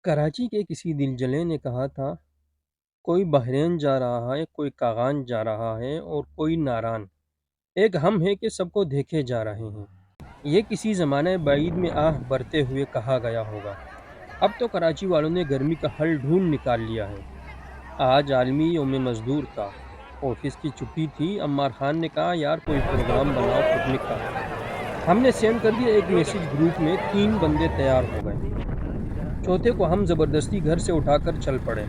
کراچی کے کسی دلجلے نے کہا تھا، کوئی بحرین جا رہا ہے، کوئی کاغان جا رہا ہے اور کوئی ناران، ایک ہم ہے کہ سب کو دیکھے جا رہے ہیں۔ یہ کسی زمانہ بعید میں آہ برتے ہوئے کہا گیا ہوگا۔ اب تو کراچی والوں نے گرمی کا حل ڈھونڈ نکال لیا ہے۔ آج عالمی یوم مزدور تھا، آفس کی چھٹی تھی۔ عمار خان نے کہا، یار کوئی پروگرام بناؤ پکنک کا۔ ہم نے سینڈ کر دیا ایک میسج گروپ میں، 3 بندے تیار ہو گئے۔ چوتھے کو ہم زبردستی گھر سے اٹھا کر چل پڑے۔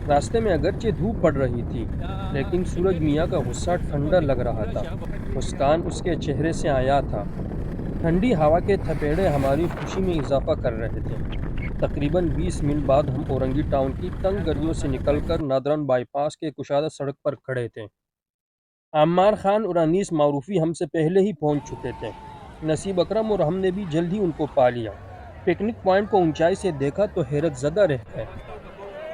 راستے میں اگرچہ دھوپ پڑ رہی تھی، لیکن سورج میاں کا غصہ ٹھنڈا لگ رہا تھا۔ مسکان اس کے چہرے سے آیا تھا۔ ٹھنڈی ہوا کے تھپیڑے ہماری خوشی میں اضافہ کر رہے تھے۔ تقریباً 20 منٹ بعد ہم اورنگی ٹاؤن کی تنگ گلیوں سے نکل کر نادران بائی پاس کے کشادہ سڑک پر کھڑے تھے۔ عمار خان اور انیس معروفی ہم سے پہلے ہی پہنچ چکے تھے۔ نصیب اکرم اور ہم نے بھی جلد ہی ان کو پا لیا۔ پکنک پوائنٹ کو اونچائی سے دیکھا تو حیرت زدہ رہ گئے۔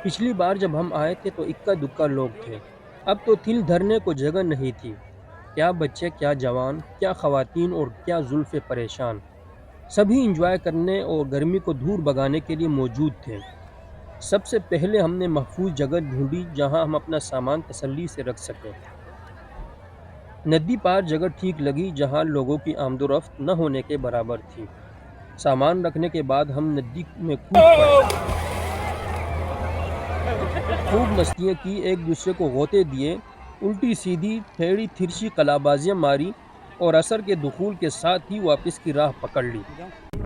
پچھلی بار جب ہم آئے تھے تو اکا دکا لوگ تھے، اب تو تل دھرنے کو جگہ نہیں تھی۔ کیا بچے، کیا جوان، کیا خواتین اور کیا زلف پریشان، سبھی انجوائے کرنے اور گرمی کو دور بھگانے کے لیے موجود تھے۔ سب سے پہلے ہم نے محفوظ جگہ ڈھونڈی جہاں ہم اپنا سامان تسلی سے رکھ سکیں۔ ندی پار جگہ ٹھیک لگی جہاں لوگوں کی آمد و رفت نہ ہونے کے برابر تھی۔ سامان رکھنے کے بعد ہم ندی میں کود پڑے، خوب مستیاں کی، ایک دوسرے کو غوطے دیے، الٹی سیدھی ٹھیڑی تھرچی قلابازیاں ماری اور عصر کے دخول کے ساتھ ہی واپس کی راہ پکڑ لی۔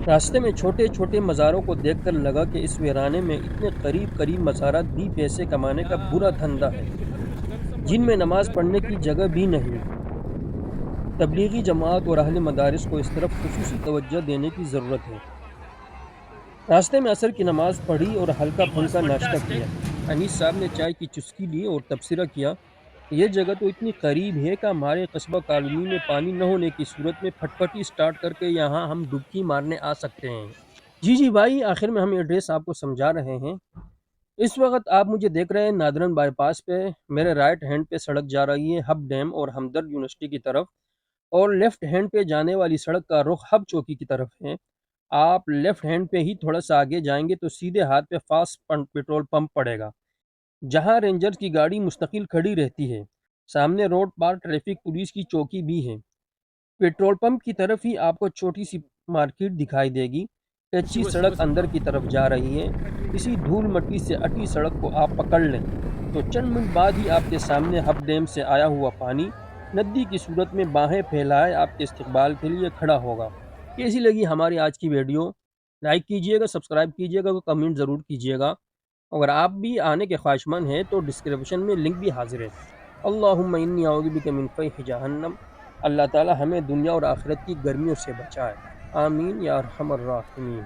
راستے میں چھوٹے چھوٹے مزاروں کو دیکھ کر لگا کہ اس ویرانے میں اتنے قریب قریب مزارات بھی پیسے کمانے کا برا دھندا ہے، جن میں نماز پڑھنے کی جگہ بھی نہیں۔ تبلیغی جماعت اور اہل مدارس کو اس طرف خصوصی توجہ دینے کی ضرورت ہے۔ راستے میں عصر کی نماز پڑھی اور ہلکا پھلکا ناشتہ کیا۔ انیس صاحب نے چائے کی چسکی لی اور تبصرہ کیا، یہ جگہ تو اتنی قریب ہے کہ ہمارے قصبہ کالونی میں پانی نہ ہونے کی صورت میں پھٹ پھٹی سٹارٹ کر کے یہاں ہم ڈبکی مارنے آ سکتے ہیں۔ جی بھائی، آخر میں ہم ایڈریس آپ کو سمجھا رہے ہیں۔ اس وقت آپ مجھے دیکھ رہے ہیں نادرن بائی پاس پہ۔ میرے رائٹ ہینڈ پہ سڑک جا رہی ہے ہب ڈیم اور ہمدرد یونیورسٹی کی طرف، اور لیفٹ ہینڈ پہ جانے والی سڑک کا رخ ہب چوکی کی طرف ہے۔ آپ لیفٹ ہینڈ پہ ہی تھوڑا سا آگے جائیں گے تو سیدھے ہاتھ پہ فاسٹ پیٹرول پمپ پڑے گا، جہاں رینجرز کی گاڑی مستقل کھڑی رہتی ہے۔ سامنے روڈ پار ٹریفک پولیس کی چوکی بھی ہے۔ پیٹرول پمپ کی طرف ہی آپ کو چھوٹی سی مارکیٹ دکھائی دے گی۔ کچی سڑک اندر کی طرف جا رہی ہے۔ اسی دھول مٹی سے اٹی سڑک کو آپ پکڑ لیں تو چند منٹ بعد ہی آپ کے سامنے ہب ڈیم سے آیا ہوا پانی ندی کی صورت میں باہیں پھیلائے آپ کے استقبال کے لیے کھڑا ہوگا۔ کیسی لگی ہماری آج کی ویڈیو؟ لائک کیجئے گا، سبسکرائب کیجئے گا، کمنٹ ضرور کیجئے گا۔ اگر آپ بھی آنے کے خواہشمند ہیں تو ڈسکرپشن میں لنک بھی حاضر ہے۔ اللہم انی اعوذ بک من فیح جہنم۔ اللہ تعالی ہمیں دنیا اور آخرت کی گرمیوں سے بچائے، آمین یا ارحم الراحمین۔